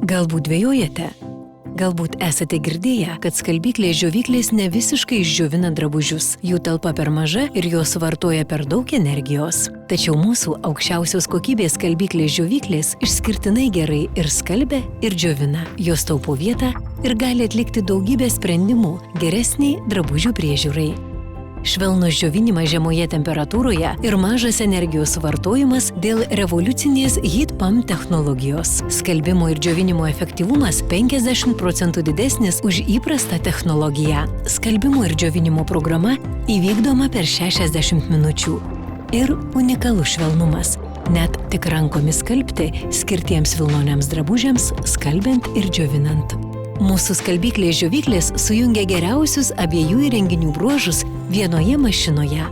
Galbūt dvejojate? Galbūt esate girdėję, kad skalbyklės džiovyklės ne visiškai išdžiovina drabužius. Jų talpa per maža ir jos vartoja per daug energijos. Tačiau mūsų aukščiausios kokybės skalbyklės džiovyklės išskirtinai gerai ir skalbia, ir džiovina. Jos taupo vietą ir gali atlikti daugybę sprendimų geresniai drabužių priežiūrai. Švelnus džiovinimas žemoje temperatūroje ir mažas energijos vartojimas dėl revoliucinės Heat Pump technologijos. Skalbimo ir džiovinimo efektyvumas 50% didesnis už įprastą technologiją. Skalbimo ir džiovinimo programa įvykdoma per 60 minučių. Ir unikalus švelnumas. Net tik rankomis skalbti skirtiems vilnoniams drabužiams, skalbiant ir džiovinant. Mūsų skalbyklės džiovyklės sujungia geriausius abiejų įrenginių bruožus vienoje mašinoje.